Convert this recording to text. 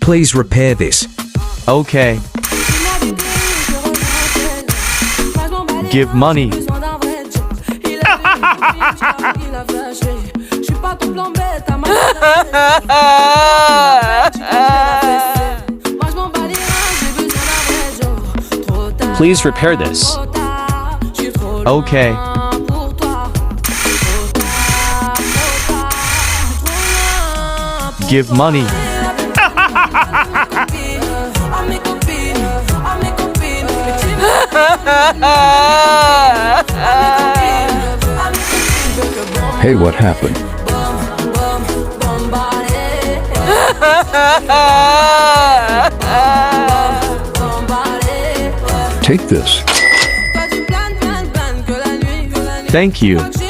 Please repair this. Okay. Give money. Please repair this. Okay. Give money. Hey, what happened? Take this. Thank you.